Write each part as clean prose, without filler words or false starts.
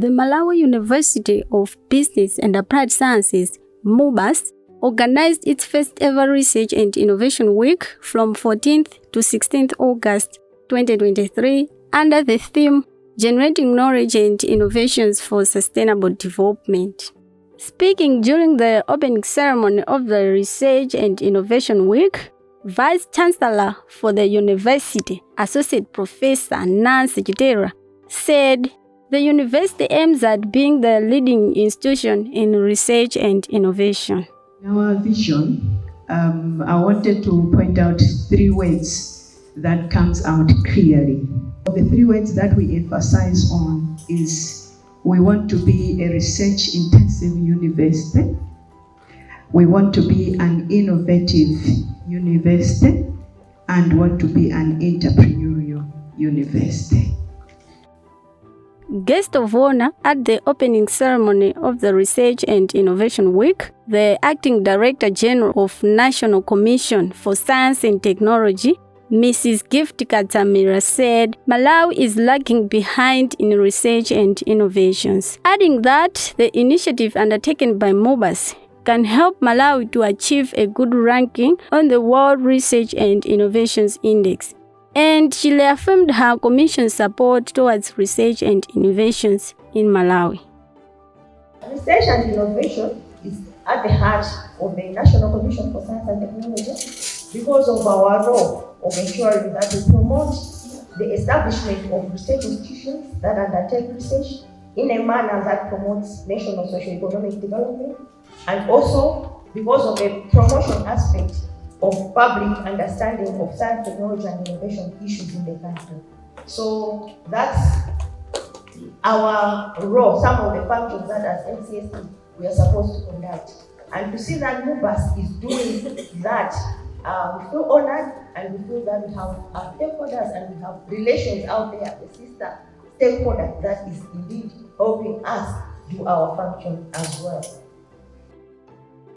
The Malawi University of Business and Applied Sciences, MUBAS, organized its first ever Research and Innovation Week from 14th to 16th August 2023 under the theme Generating Knowledge and Innovations for Sustainable Development. Speaking during the opening ceremony of the Research and Innovation Week, Vice Chancellor for the University, Associate Professor Nancy Chitera, said the university aims at being the leading institution in research and innovation. In our vision, I wanted to point out 3 words that comes out clearly. The 3 words that we emphasize on is we want to be a research-intensive university, we want to be an innovative university, and want to be an entrepreneurial university. Guest of honor at the opening ceremony of the Research and Innovation Week, the Acting Director General of National Commission for Science and Technology, Mrs. Gift Katamira, said Malawi is lagging behind in research and innovations, adding that the initiative undertaken by MUBAS can help Malawi to achieve a good ranking on the World Research and Innovations Index. And she reaffirmed her Commission's support towards research and innovations in Malawi. Research and innovation is at the heart of the National Commission for Science and Technology because of our role of ensuring that we promote the establishment of research institutions that undertake research in a manner that promotes national socio-economic development, and also because of the promotion aspect of public understanding of science, technology, and innovation issues in the country. So that's our role, some of the functions that as MCSE we are supposed to conduct. And to see that MUBAS is doing that, we feel honored, and we feel that we have our stakeholders and we have relations out there, the sister stakeholders that is indeed helping us do our function as well.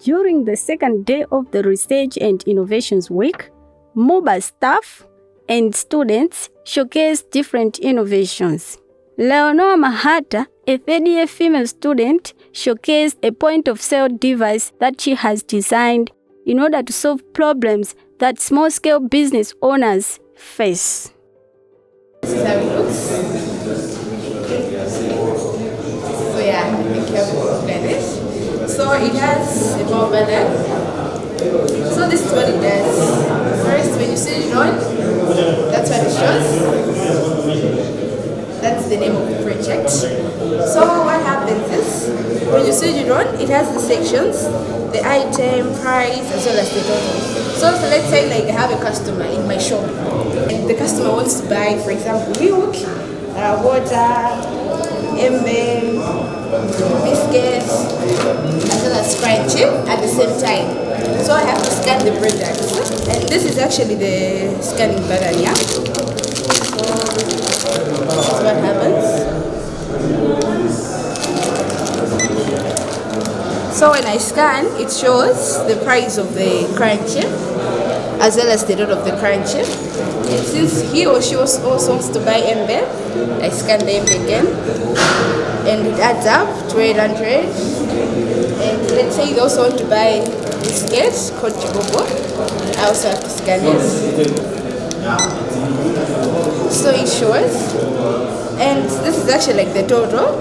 During the second day of the Research and Innovations Week, MUBAS staff and students showcased different innovations. Leonora Mahata, a third-year female student, showcased a point-of-sale device that she has designed in order to solve problems that small-scale business owners face. This is how it looks. So yeah, be careful of this. So it has a power button. So this is what it does. First, when you switch it on, that's what it shows. That's the name of the project. So what happens is, when you switch it on, it has the sections, the item, price, as well as the total. So let's say like I have a customer in my shop, and the customer wants to buy, for example, milk, water, embe, biscuits, as well as scratch at the same time. So I have to scan the product, and this is actually the scanning button, yeah? So that's what happens. So when I scan, it shows the price of the current chip as well as the date of the current chip. And since he or she also wants to buy embe, I scan the embe again, and it adds up to 800. And let's say they also want to buy biscuits called Chibobo, I also have to scan it. So it shows, and this is actually like the total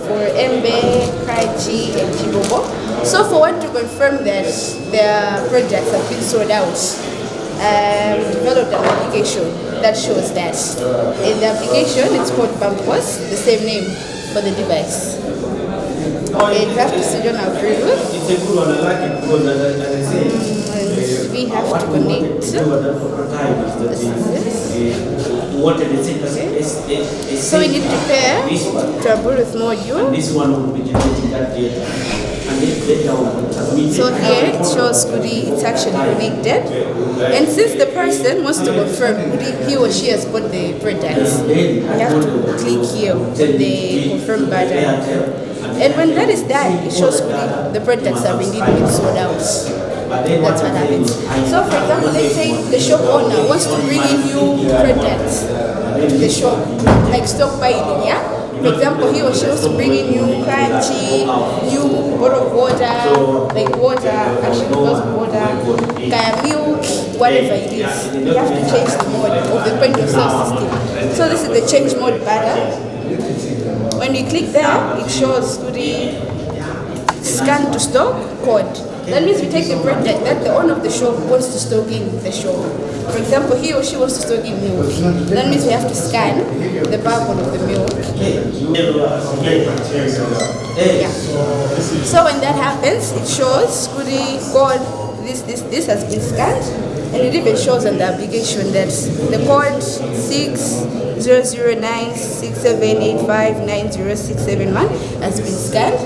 for embe, Krachi, and Chibobo. So for one to confirm that their projects have been sold out, developed an application that shows that. In the application, it's called Bampos, the same name for the device. And you have to sit on our preview. And we have to connect. This is it. So we need to pair to a Bluetooth module. So here it shows it's actually connected. And since the person wants to confirm he or she has bought the product, you have to click here on the confirm button. And when that is done, it shows the products have indeed been sold out. That's what happens. So for example, let's say the shop owner wants to bring in new products to the shop, like stock buying, yeah? For example, he or she wants to bring in new crunchy, new bottle of water, like water, actually bottles of water, kaya milk, whatever it is. You have to change the mode of the point of sale system. So this is the change mode button. When you click there, it shows the scan to stock code. That means we take the project that the owner of the shop wants to stock in the shop. For example, he or she wants to stock in milk. That means we have to scan the barcode of the milk. Yeah. So when that happens, it shows the code, this has been scanned, and it even shows on the application that the code 600967859061 has been scanned.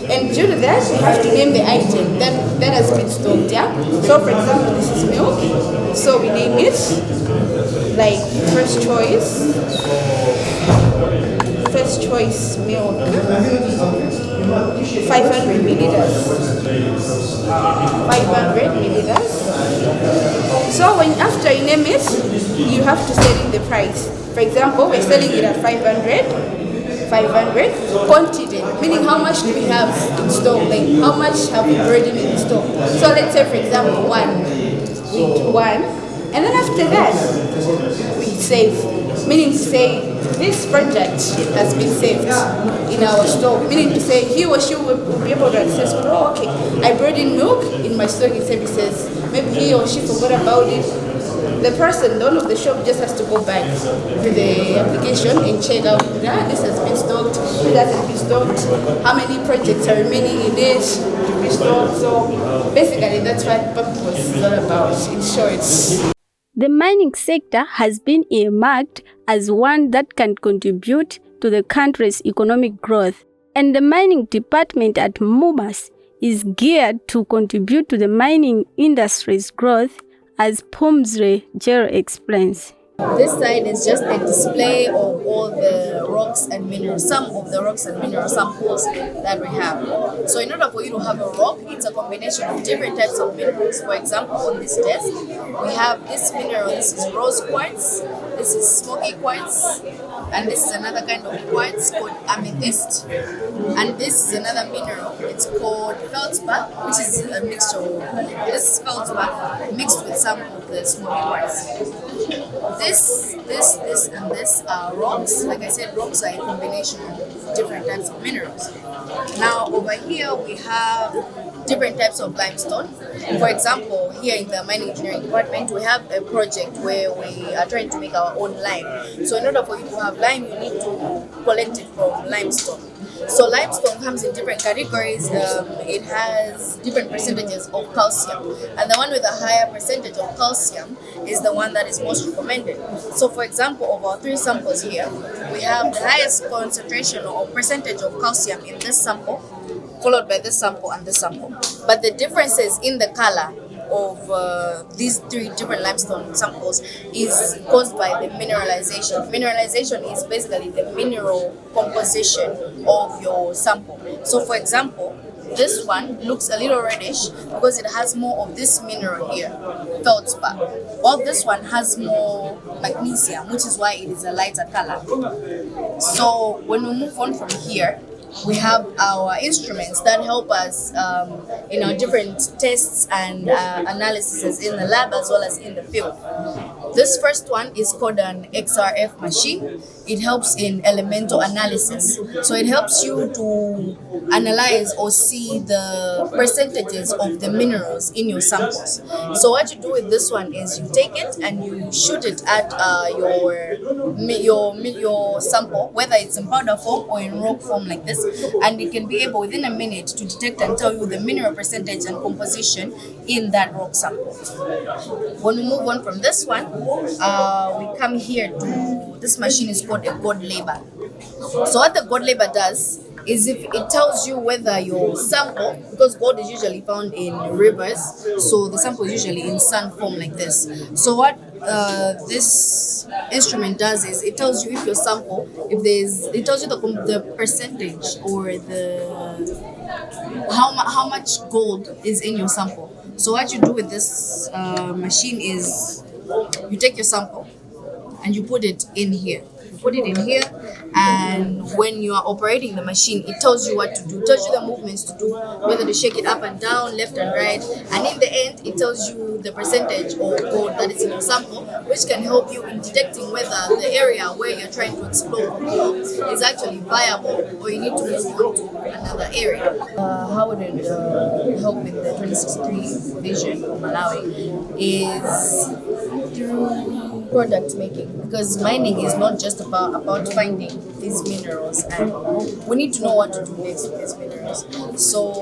And due to that, we have to name the item that has been stocked, yeah? So for example, this is milk. So we name it like first choice milk, 500 milliliters. 500 milliliters. So when after you name it, you have to set in the price. For example, we're selling it at 500 quantity, meaning how much do we have in stock, like how much have we already in stock. So let's say for example one, we do one, and then after that we save, meaning to say this project has been saved in our stock, meaning to say he or she will be able to access, oh okay, I brought in milk in my stocking services, maybe he or she forgot about it. The person, the owner of the shop, just has to go back to the application and check out, this has been stocked, it hasn't been stocked, how many projects are remaining in it to be stocked. So basically that's what purpose is all about, in short. The mining sector has been earmarked as one that can contribute to the country's economic growth, and the mining department at MUBAS is geared to contribute to the mining industry's growth, as Pumzre Jero explains. This side is just a display of all the rocks and minerals, some of the rocks and mineral samples that we have. So in order for you to have a rock, it's a combination of different types of minerals. For example, on this desk, we have this mineral. This is rose quartz, this is smoky quartz, and this is another kind of quartz called amethyst. And this is another mineral, it's called feldspar, which is a mixture of, this is feldspar mixed with some of the smoky quartz. This, and this are rocks. Like I said, rocks are a combination of different types of minerals. Now over here we have different types of limestone. For example, here in the mining engineering department, we have a project where we are trying to make our own lime. So in order for you to have lime, you need to collect it from limestone. So limestone comes in different categories. It has different percentages of calcium, and the one with a higher percentage of calcium is the one that is most recommended. So for example, of our 3 samples here, we have the highest concentration or percentage of calcium in this sample, followed by this sample and this sample. But the differences in the color of these 3 different limestone samples is caused by the mineralization. Mineralization is basically the mineral composition of your sample. So for example, this one looks a little reddish because it has more of this mineral here, feldspar, while this one has more magnesium, which is why it is a lighter color. So when we move on from here, we have our instruments that help us in our different tests and analyses in the lab as well as in the field. This first one is called an XRF machine. It helps in elemental analysis. So it helps you to analyze or see the percentages of the minerals in your samples. So what you do with this one is you take it and you shoot it at your sample, whether it's in powder form or in rock form like this, and it can be able within a minute to detect and tell you the mineral percentage and composition in that rock sample. When we move on from this one, we come here to this machine is called a gold label. So what the gold label does is if it tells you whether your sample, because gold is usually found in rivers, so the sample is usually in sand form like this. So what this instrument does is it tells you if your sample, it tells you the percentage or how much gold is in your sample. So what you do with this machine is you take your sample and you put it in here. put it in here, and when you are operating the machine, it tells you what to do, tells you the movements to do, whether to shake it up and down, left and right, and in the end, it tells you the percentage of gold that is in your sample, which can help you in detecting whether the area where you're trying to explore is actually viable or you need to move on to another area. How would it help with the 2063 vision for Malawi is through product making, because mining is not just about finding these minerals, and we need to know what to do next with these minerals. So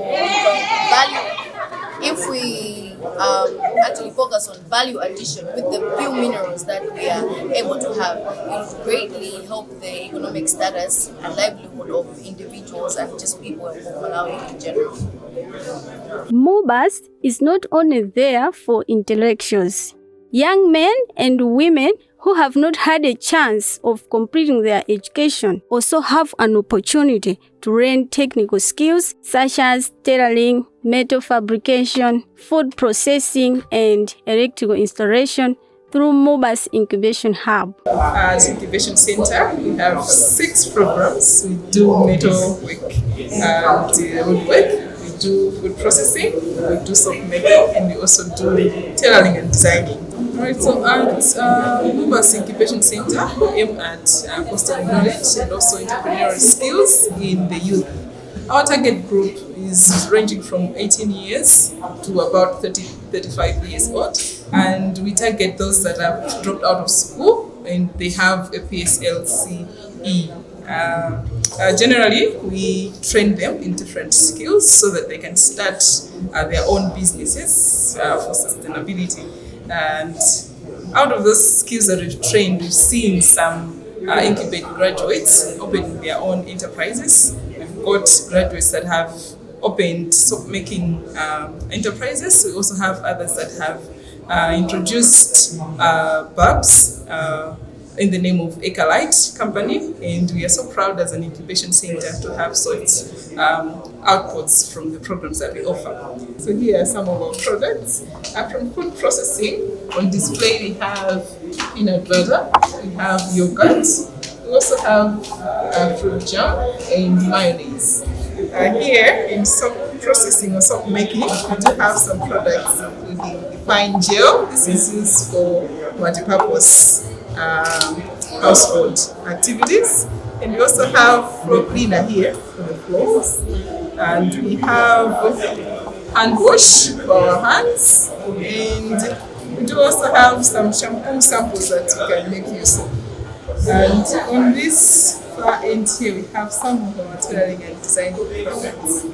if we actually focus on value addition with the few minerals that we are able to have, it will greatly help the economic status and livelihood of individuals and just people of Malawi in general. MOBAS is not only there for intellectuals. Young men and women who have not had a chance of completing their education also have an opportunity to learn technical skills such as tailoring, metal fabrication, food processing, and electrical installation through MOBAS Incubation Hub. As Incubation Center, we have 6 programs. We do metal work and woodwork. We do food processing, we do soap making, and we also do tailoring and designing. Right, so at MOBAS Incubation Center, we aim at fostering knowledge and also entrepreneurial skills in the youth. Our target group is ranging from 18 years to about 35 years old, and we target those that have dropped out of school and they have a PSLCE. Generally, we train them in different skills so that they can start their own businesses for sustainability. And out of those skills that we've trained, we've seen some incubate graduates open their own enterprises. We've got graduates that have opened soap making enterprises. We also have others that have introduced bulbs in the name of Ecolite Company, and we are so proud as an incubation center to have such outputs from the programs that we offer. So here are some of our products. From food processing, on display we have peanut butter, we have yogurt, we also have fruit jam and mayonnaise. Here in soap processing or soap making, we do have some products, including the fine gel. This is used for multi-purpose household activities, and we also have floor cleaner here for the floors, and we have hand wash for our hands, and we do also have some shampoo samples that we can make use of. And on this far end here, we have some of our tailoring and designing products.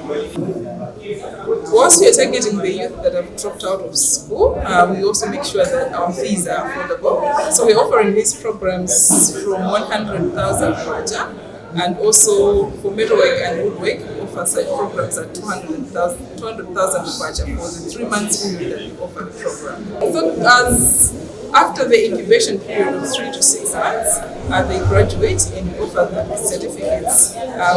Once we are targeting the youth that have dropped out of school, we also make sure that our fees are affordable. So we're offering these programs from 100,000 kwacha, and also for metalwork and woodwork, we offer such programs at 200,000 kwacha for the 3 months period that we offer the program. So as after the incubation period of 3 to 6 months, they graduate and we offer them certificates,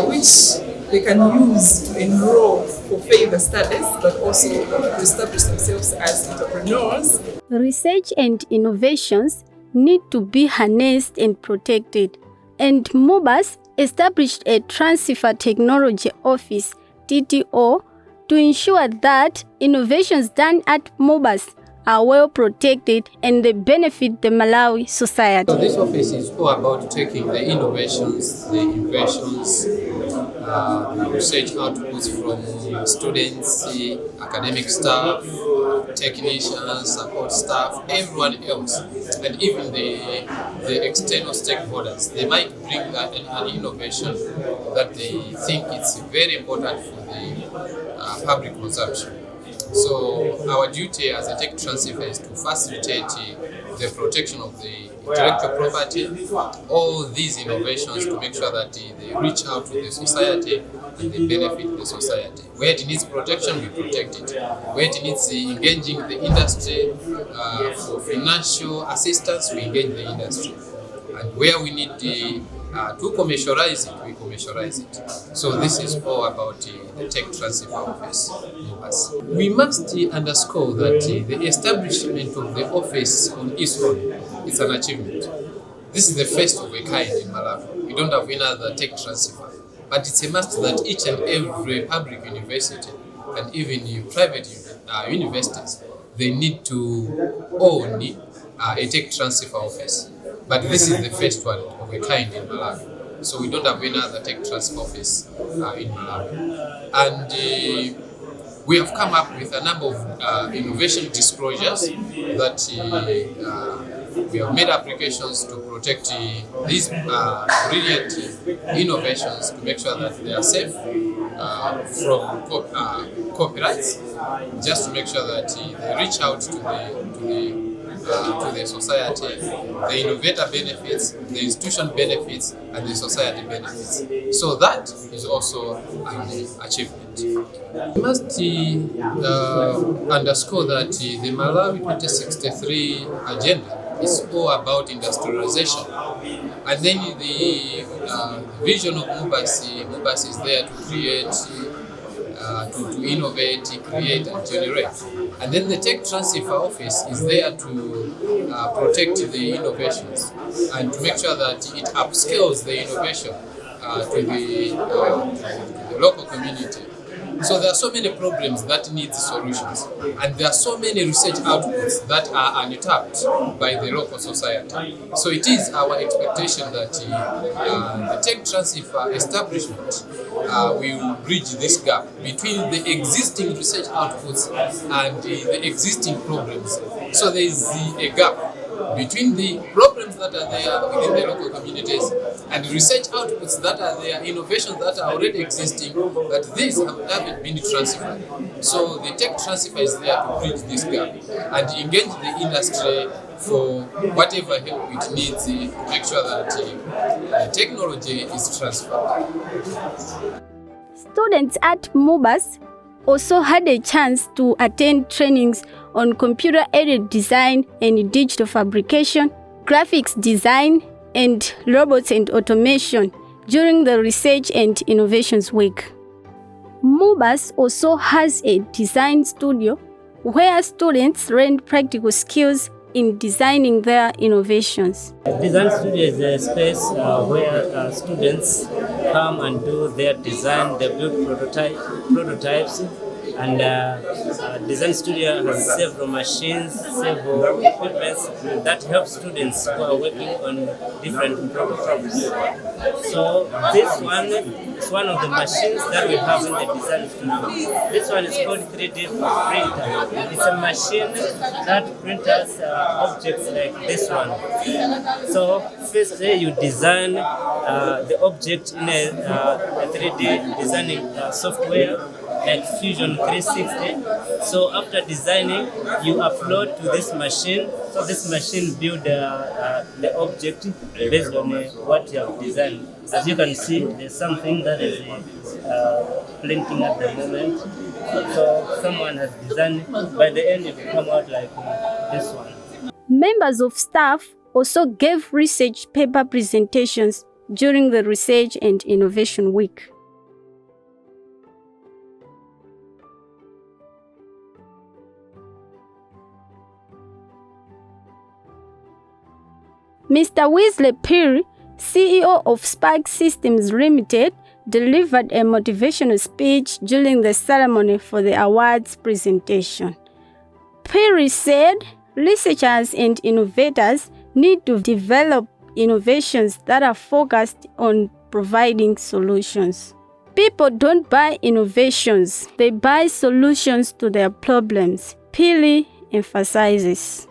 which they can use to enroll for further studies, but also to establish themselves as entrepreneurs. Research and innovations need to be harnessed and protected, and MOBAS established a Transfer Technology Office, TTO, to ensure that innovations done at MOBAS are well protected and they benefit the Malawi society. So this office is all about taking the innovations, the inventions, the research outputs from students, the academic staff, technicians, support staff, everyone else, and even the external stakeholders. They might bring an innovation that they think it's very important for the public consumption. So our duty as a tech transfer is to facilitate the protection of the intellectual property, all these innovations, to make sure that they reach out to the society and they benefit the society. Where it needs protection, we protect it. Where it needs engaging the industry for financial assistance, we engage the industry. And where we need to commercialize it, we commercialize it. So this is all about the tech transfer office. We must underscore that the establishment of the office on its own is an achievement. This is the first of a kind in Malawi. We don't have any other tech transfer. But it's a must that each and every public university and even private universities, they need to own a tech transfer office. But this is the first one of a kind in Malawi. So we don't have any other tech transfer office in Malawi. And we have come up with a number of innovation disclosures that we have made applications to protect these brilliant innovations to make sure that they are safe from copyrights, just to make sure that they reach out to the society, the innovator benefits, the institution benefits, and the society benefits. So that is also an achievement. We must underscore that the Malawi 2063 agenda is all about industrialization. And then the vision of Mubasi is there to create, to innovate, create and generate. And then the Tech Transfer Office is there to protect the innovations and to make sure that it upscales the innovation to the local community. So there are so many problems that need solutions, and there are so many research outputs that are untapped by the local society. So it is our expectation that the tech transfer establishment will bridge this gap between the existing research outputs and the existing problems. So there is a gap between the problems that are there within the local communities and research outputs that are there, innovations that are already existing, but these haven't been transferred. So the tech transfer is there to bridge this gap and engage the industry for whatever help it needs to make sure that the technology is transferred. Students at MUBAS also had a chance to attend trainings on computer-aided design and digital fabrication, graphics design, and robots and automation during the Research and Innovations Week. MUBAS also has a design studio where students learn practical skills in designing their innovations. Design studio is a space where students come and do their design, they build prototypes, and design studio has several machines, several equipments that help students who are working on different problems. So this one is one of the machines that we have in the design studio. This one is called 3D printer. It's a machine that prints objects like this one. So first you design the object in a 3D designing software like Fusion 360. So after designing, you upload to this machine. So this machine builds the object based on what you have designed. As you can see, there's something that is printing at the moment. So someone has designed. By the end, it will come out like this one. Members of staff also gave research paper presentations during the Research and Innovation Week. Mr. Wesley Perry, CEO of Spark Systems Limited, delivered a motivational speech during the ceremony for the awards presentation. Perry said researchers and innovators need to develop innovations that are focused on providing solutions. People don't buy innovations, they buy solutions to their problems, Perry emphasizes.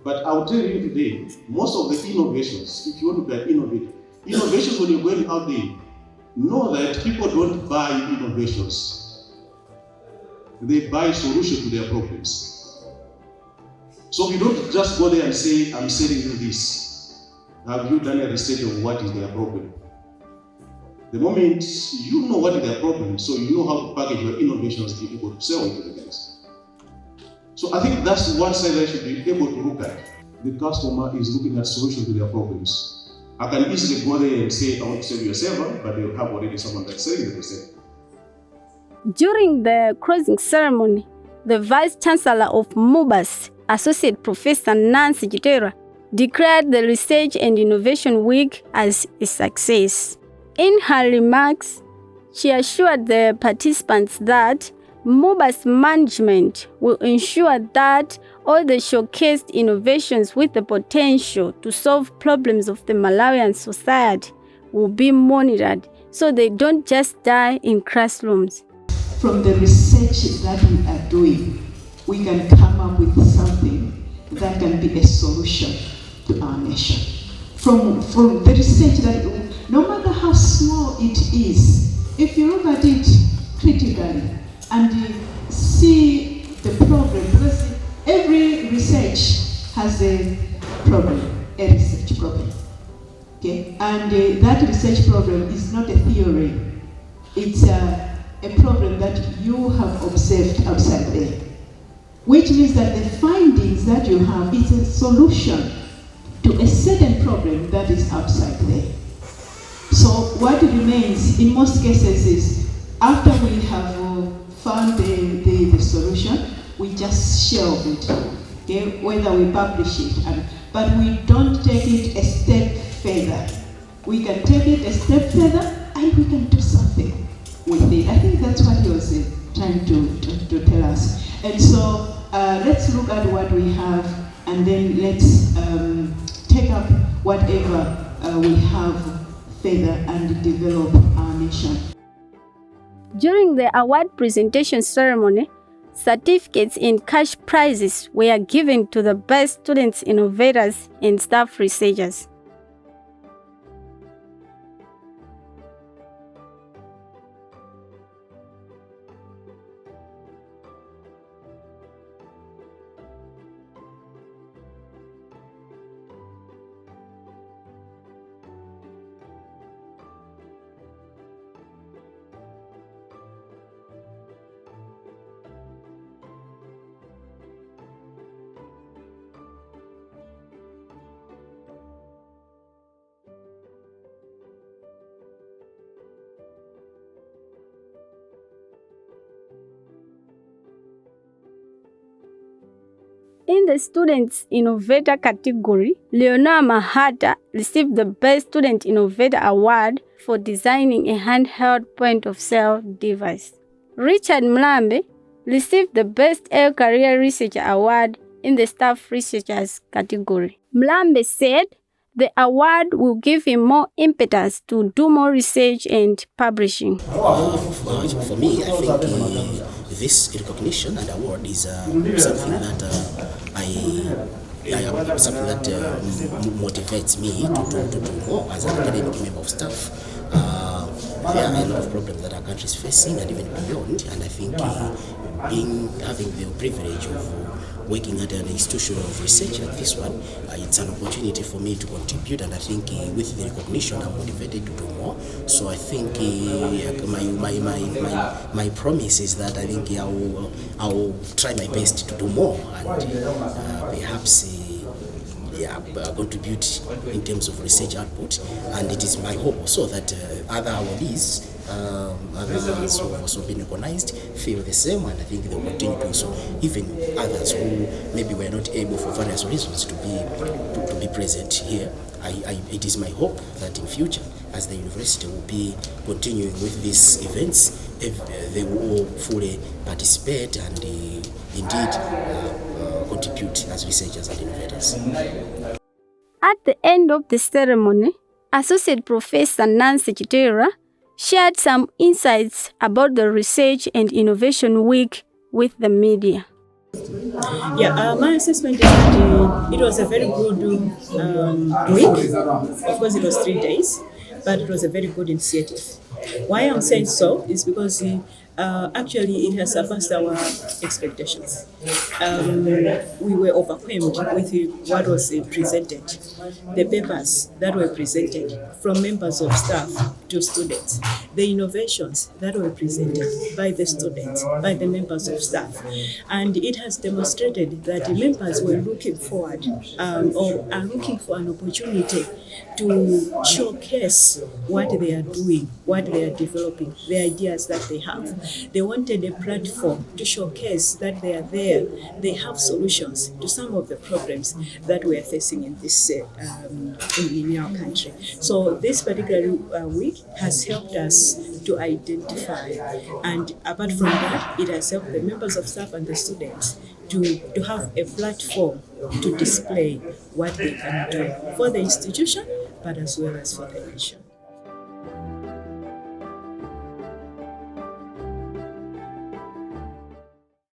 But I'll tell you today, most of the innovations, if you want to be innovative, innovations when you're going out there, know that people don't buy innovations. They buy solutions to their problems. So you don't just go there and say, I'm selling you this. Have you done a research of what is their problem? The moment you know what is their problem, so you know how to package your innovations to be able to sell it to the guys. So I think that's one side I should be able to look at. The customer is looking at solutions to their problems. I can easily go there and say, I want to sell you a server, but they'll have already someone that's selling the server. During the closing ceremony, the Vice Chancellor of MUBAS, Associate Professor Nancy Gitera, declared the Research and Innovation Week as a success. In her remarks, she assured the participants that MUBA's management will ensure that all the showcased innovations with the potential to solve problems of the Malawian society will be monitored so they don't just die in classrooms. From the research that we are doing, we can come up with something that can be a solution to our nation. From the research that, no matter how small it is, if you look at it critically and see the problem, because every research has a problem, a research problem. Okay? And that research problem is not a theory, it's a problem that you have observed outside there. Which means that the findings that you have is a solution to a certain problem that is outside there. So what remains in most cases is, after we have found the solution, we just shelve it, okay? Whether we publish it, but we don't take it a step further. We can take it a step further and we can do something with it. I think that's what he was trying to tell us. And so let's look at what we have, and then let's take up whatever we have further and develop our nation. During the award presentation ceremony, certificates and cash prizes were given to the best students, innovators, and staff researchers. In the Students Innovator category, Leonora Mahata received the Best Student Innovator Award for designing a handheld point-of-sale device. Richard Mlambe received the Best Early Career Researcher Award in the Staff Researchers category. Mlambe said the award will give him more impetus to do more research and publishing. For me, I think this recognition and award is something that something that motivates me to do more as an academic member of staff. There are a lot of problems that our country is facing and even beyond, and I think having the privilege of working at an institution of research like this one, it's an opportunity for me to contribute, and I think with the recognition I'm motivated to do more. So I think my promise is that I think I will try my best to do more and perhaps contribute in terms of research output, and it is my hope also that other awardees, others who have also been recognized, feel the same, and I think they will continue doing so. Even others who maybe were not able for various reasons to be present here. It is my hope that in future, as the university will be continuing with these events, they will all fully participate and indeed contribute as researchers and innovators. At the end of the ceremony, Associate Professor Nancy Chitera shared some insights about the Research and Innovation Week with the media. Yeah, my assessment is that it was a very good week. Of course, it was 3 days, but it was a very good initiative. Why I'm saying so is because actually it has surpassed our expectations. We were overwhelmed with what was presented, the papers that were presented from members of staff to students, the innovations that were presented by the students, by the members of staff. And it has demonstrated that the members were looking forward or are looking for an opportunity to showcase what they are doing, what they are developing, the ideas that they have. They wanted a platform to showcase that they are there. They have solutions to some of the problems that we are facing in this in our country. So this particular week has helped us to identify, and apart from that, it has helped the members of staff and the students to have a platform to display what they can do for the institution, but as well as for the nation.